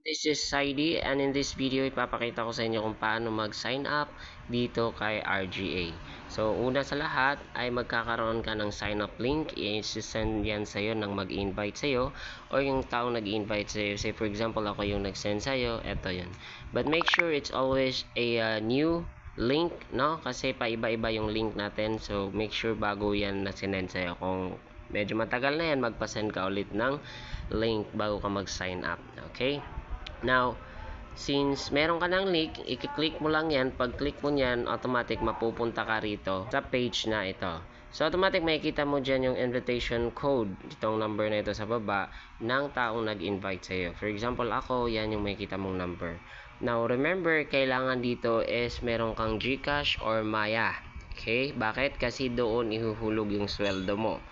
This is Saidi, and in this video ipapakita ko sa inyo kung paano mag-sign up dito kay RGA. So una sa lahat ay magkakaroon ka ng sign up link. I-send yan sa'yo ng mag-invite sa'yo or yung taong nag-invite sa'yo. Say for example ako yung nag-send sa'yo, eto yun. But make sure it's always a new link, no? Kasi paiba-iba yung link natin. So make sure bago yan na sinend sa'yo. Kung medyo matagal na yan, magpa-send ka ulit ng link bago ka mag-sign up. Okay? Now, since meron ka ng link, i-click mo lang yan. Pag click mo yan, automatic mapupunta ka rito sa page na ito. So, automatic makikita mo dyan yung invitation code, itong number na ito sa baba, ng taong nag-invite sa'yo. For example, ako, yan yung makikita mong number. Now, remember, kailangan dito is meron kang GCash or Maya. Okay? Bakit? Kasi doon ihuhulog yung sweldo mo.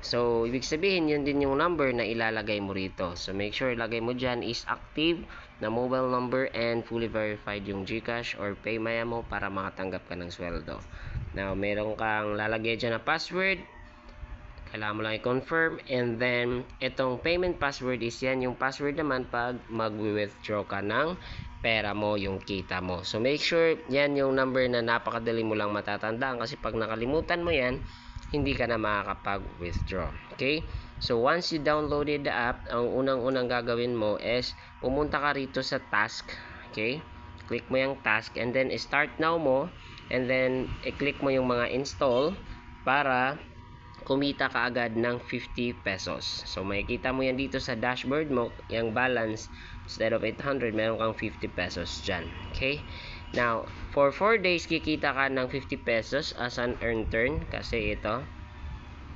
So, ibig sabihin, yun din yung number na ilalagay mo rito. So, make sure ilagay mo dyan is active na mobile number and fully verified yung GCash or PayMaya mo para makatanggap ka ng sweldo. Now, meron kang lalagay dyan na password. Kailangan mo lang i-confirm. And then, itong payment password is yan yung password naman pag mag-withdraw ka ng pera mo, yung kita mo. So, make sure yan yung number na napakadali mo lang matatandaan kasi pag nakalimutan mo yan, hindi ka na makakapag-withdraw. Okay? So, once you downloaded the app, ang unang-unang gagawin mo is pumunta ka rito sa task. Okay? Click mo yung task and then start now mo and then i-click mo yung mga install para kumita ka agad ng 50 pesos. So, makikita mo yan dito sa dashboard mo, yung balance, instead of 800, meron kang 50 pesos dyan. Okay? Now, for 4 days, kikita ka ng 50 pesos as an earn turn. Kasi ito,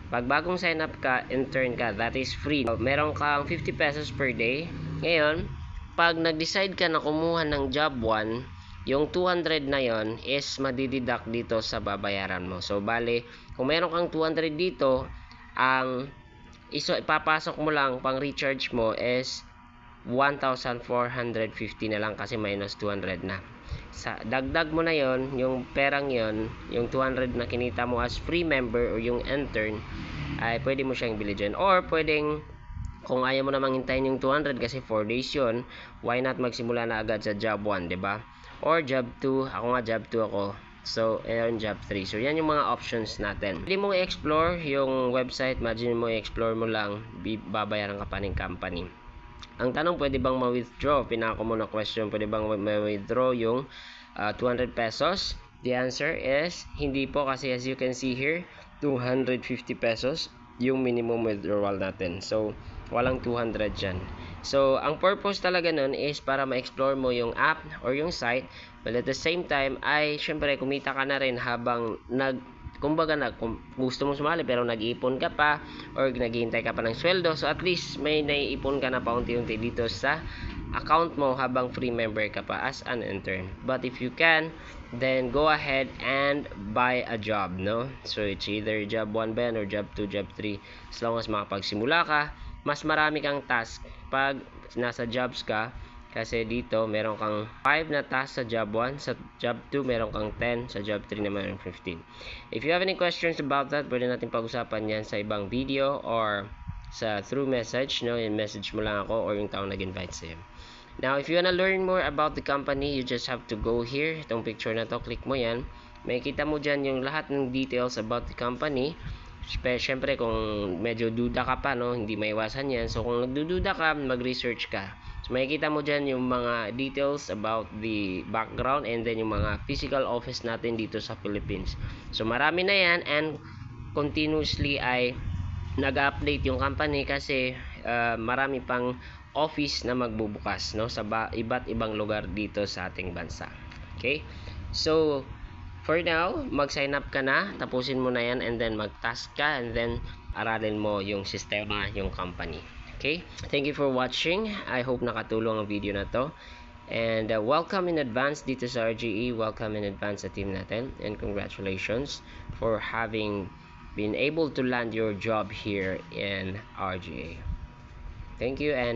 pag bagong sign up ka, intern ka, that is free. So, meron kang 50 pesos per day. Ngayon, pag nag-decide ka na kumuha ng job 1, yung 200 na yon is madideduct dito sa babayaran mo. So, bale, kung meron kang 200 dito, ang ipapasok mo lang pang recharge mo is 1,450 na lang kasi minus 200 na. Sa dagdag mo na yon, yung perang yon, yung 200 na kinita mo as free member or yung intern, ay pwede mo siyang bili dyan. Or pwedeng, kung ayaw mo namang hintayin yung 200 kasi 4 days yon, why not magsimula na agad sa job 1, diba? Or job 2, ako nga job 2 ako. So, ayan job 3. So, yan yung mga options natin. Pwede mo i-explore yung website. Imagine mo i-explore mo lang, babayaran ka pa ng company. Ang tanong, pwede bang ma-withdraw? Pinaka mo na question, pwede bang ma-withdraw yung 200 pesos? The answer is, hindi po kasi as you can see here, 250 pesos yung minimum withdrawal natin. So, walang 200 dyan. So, ang purpose talaga nun is para ma-explore mo yung app or yung site, but at the same time, ay syempre kumita ka na rin habang kumbaga kung gusto mo sumali pero nag-iipon ka pa or naghihintay ka pa ng sweldo, so at least may naiipon ka na paunti-unti dito sa account mo habang free member ka pa as an intern. But if you can, then go ahead and buy a job, no? So it's either job 1 ba yan or job 2, job 3. As long as makapagsimula ka, mas marami kang task pag nasa jobs ka. Kasi dito, meron kang 5 na task sa job 1. Sa job 2, meron kang 10. Sa job 3 naman, meron 15. If you have any questions about that, pwede natin pag-usapan yan sa ibang video or sa through message. No? Yung message mo lang ako or yung taong nag-invite sa'yo. Now, if you wanna learn more about the company, you just have to go here. Itong picture na to, click mo yan. Makikita mo dyan yung lahat ng details about the company. Siyempre, kung medyo duda ka pa, no, hindi maiwasan yan. So, kung nagdududa ka, mag-research ka. So, makikita mo dyan yung mga details about the background and then yung mga physical office natin dito sa Philippines. So, marami na yan and continuously ay nag-update yung company kasi marami pang office na magbubukas, no, sa iba't ibang lugar dito sa ating bansa. Okay? So, for now, mag-sign up ka na, tapusin mo na yan and then mag-task ka and then aralin mo yung sistema, yung company. Okay? Thank you for watching. I hope nakatulong ang video na to. And welcome in advance dito sa RGE. Welcome in advance sa team natin. And congratulations for having been able to land your job here in RGA. Thank you and